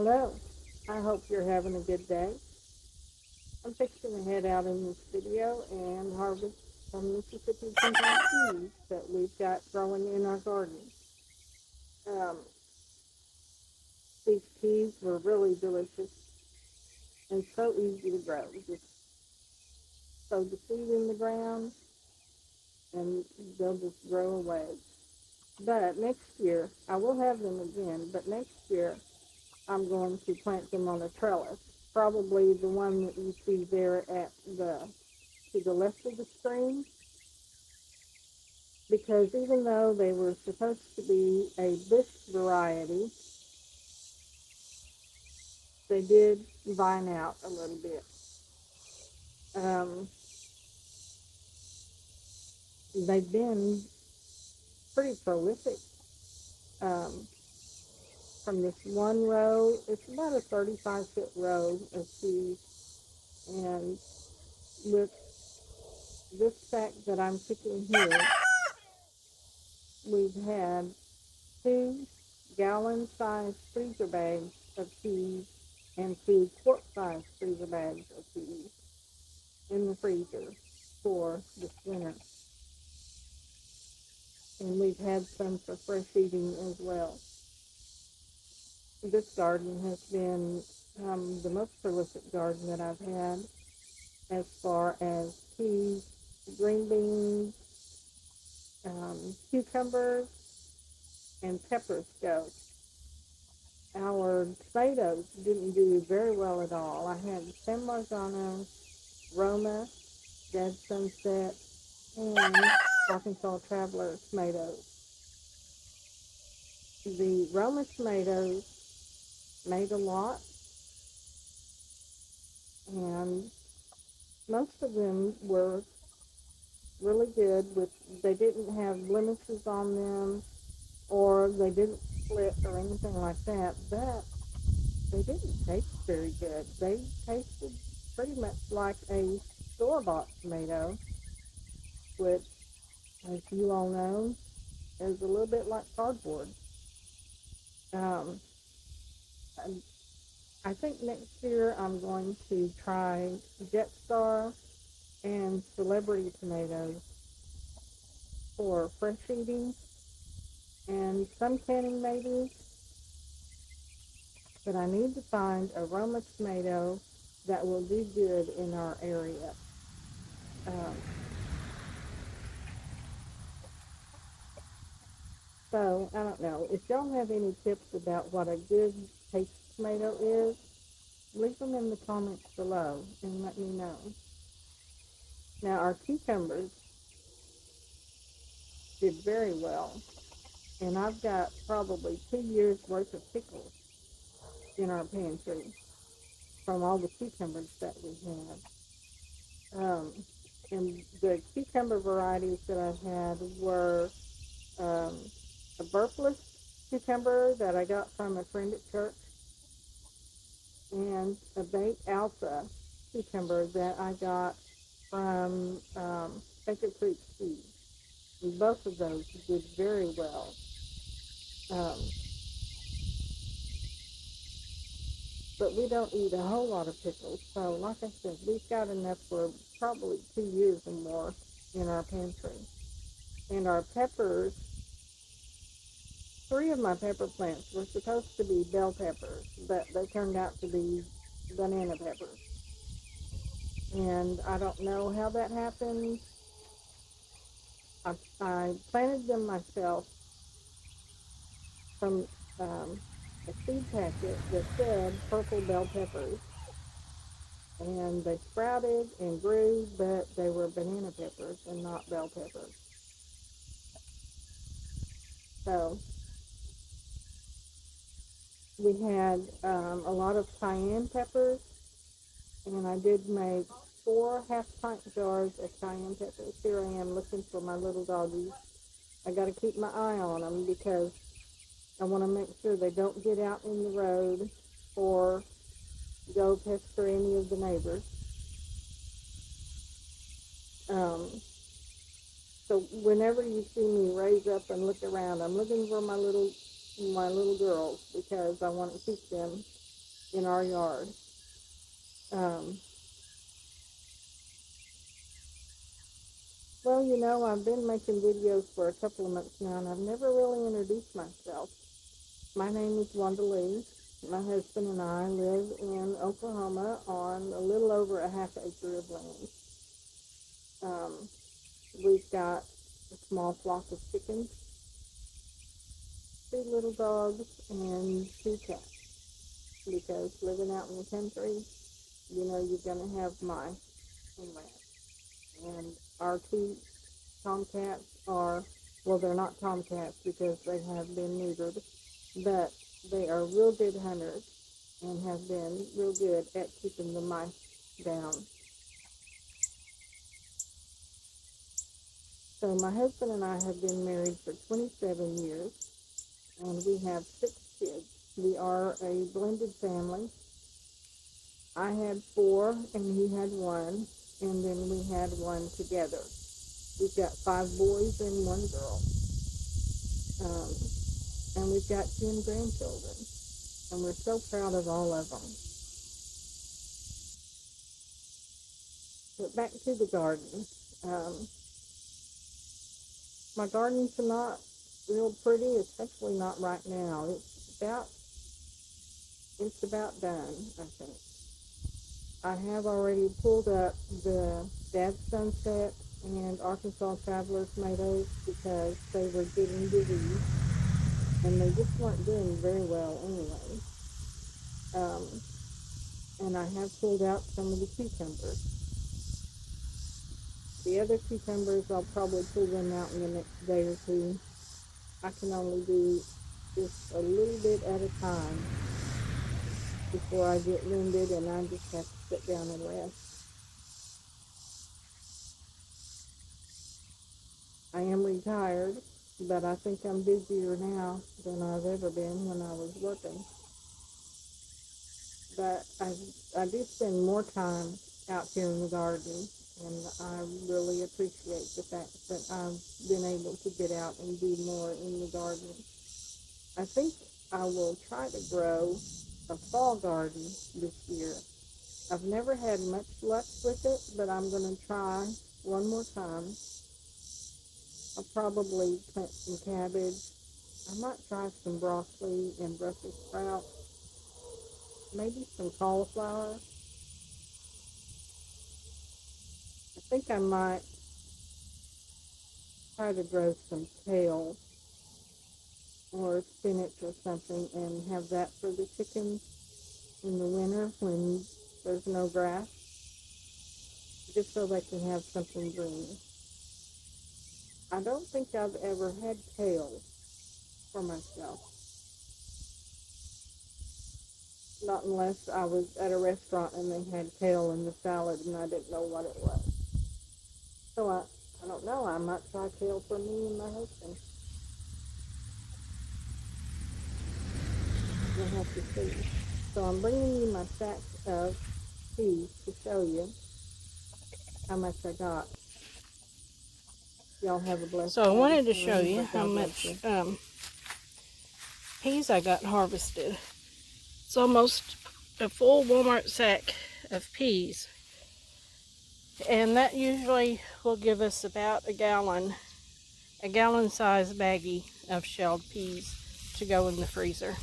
Hello. I hope you're having a good day. I'm fixing to head out in this video and harvest some Mississippi Kentucky peas that we've got growing in our garden. Um, these peas were really delicious and so easy to grow. Just sow the seed in the ground and they'll just grow away. But next year, I will have them again, but next year I'm going to plant them on a trellis. Probably the one that you see there at the to the left of the screen, because even though they were supposed to be a bush variety, they did vine out a little bit. Um, they've been pretty prolific. Um, from this one row, it's about a 35-foot row of trees, and with this sack that I'm picking here, we've had 2 gallon-sized freezer bags of peas and 2 quart-sized freezer bags of peas in the freezer for this winter. And we've had some for fresh eating as well. This garden has been the most prolific garden that I've had as far as peas, green beans, cucumbers, and peppers go. Our tomatoes didn't do very well at all. I had San Marzano, Roma, Dead Sunset, and Arkansas Traveler tomatoes. The Roma tomatoes made a lot, and most of them were really good. They didn't have blemishes on them, or they didn't split or anything like that, but they didn't taste very good. They tasted pretty much like a store-bought tomato, which, as you all know, is a little bit like cardboard. Um, I think next year I'm going to try Jetstar and Celebrity tomatoes for fresh eating, and some canning maybe, but I need to find a Roma tomato that will do good in our area. Um, so, I don't know. If y'all have any tips about what a good taste tomato is, leave them in the comments below and let me know. Now, our cucumbers did very well, and I've got probably 2 years worth of pickles in our pantry from all the cucumbers that we had. And the cucumber varieties that I had were um, a burpless cucumber that I got from a friend at church, and a baked alpha cucumber that I got from Baker Creek Seeds. And both of those did very well. Um, but we don't eat a whole lot of pickles, so like I said, we've got enough for probably 2 years or more in our pantry. And our peppers, 3 of my pepper plants were supposed to be bell peppers, but they turned out to be banana peppers. And I don't know how that happened. I planted them myself from a seed packet that said purple bell peppers. And they sprouted and grew, but they were banana peppers and not bell peppers. So we had a lot of cayenne peppers, and I did make 4 half-pint jars of cayenne peppers. Here I am looking for my little doggies. I got to keep my eye on them because I want to make sure they don't get out in the road or go pester any of the neighbors. Um, so whenever you see me raise up and look around, I'm looking for my little girls because I want to keep them in our yard. Um, well, I've been making videos for a couple of months now, and I've never really introduced myself. My name is Wandalea. My husband and I live in Oklahoma on a little over a half acre of land. Um, we've got a small flock of chickens, two little dogs, and two cats. Because living out in the country, you're going to have mice and rats. And our two tomcats are, well, they're not tomcats because they have been neutered, but they are real good hunters and have been real good at keeping the mice down. So my husband and I have been married for 27 years, and we have 6 kids. We are a blended family. I had 4, and he had 1, and then we had 1 together. We've got 5 boys and 1 girl, um, and we've got 10 grandchildren, and we're so proud of all of them. But back to the garden. Um, my gardens are not real pretty, especially not right now. It's about done, I think. I have already pulled up the Dad's Sunset and Arkansas Traveler tomatoes because they were getting disease and they just weren't doing very well anyway. Um, and I have pulled out some of the cucumbers. The other cucumbers, I'll probably pull them out in the next day or two. I can only do just a little bit at a time before I get winded and I just have to sit down and rest. I am retired, but I think I'm busier now than I've ever been when I was working. But I do spend more time out here in the garden, and I really appreciate the fact that I've been able to get out and do more in the garden. I think I will try to grow a fall garden this year. I've never had much luck with it, but I'm going to try one more time. I'll probably plant some cabbage. I might try some broccoli and Brussels sprouts, maybe some cauliflower. I think I might try to grow some kale or spinach or something and have that for the chickens in the winter when there's no grass, just so they can have something green. I don't think I've ever had kale for myself. Not unless I was at a restaurant and they had kale in the salad and I didn't know what it was. So I don't know. I might try kale for me and my husband. We'll have to see. So I'm bringing you my sack of peas to show you how much I got. Y'all have a blessed day. So I wanted to And show you remember, how God bless much you. peas I got harvested. It's almost a full Walmart sack of peas. And that usually will give us about a gallon size baggie of shelled peas to go in the freezer.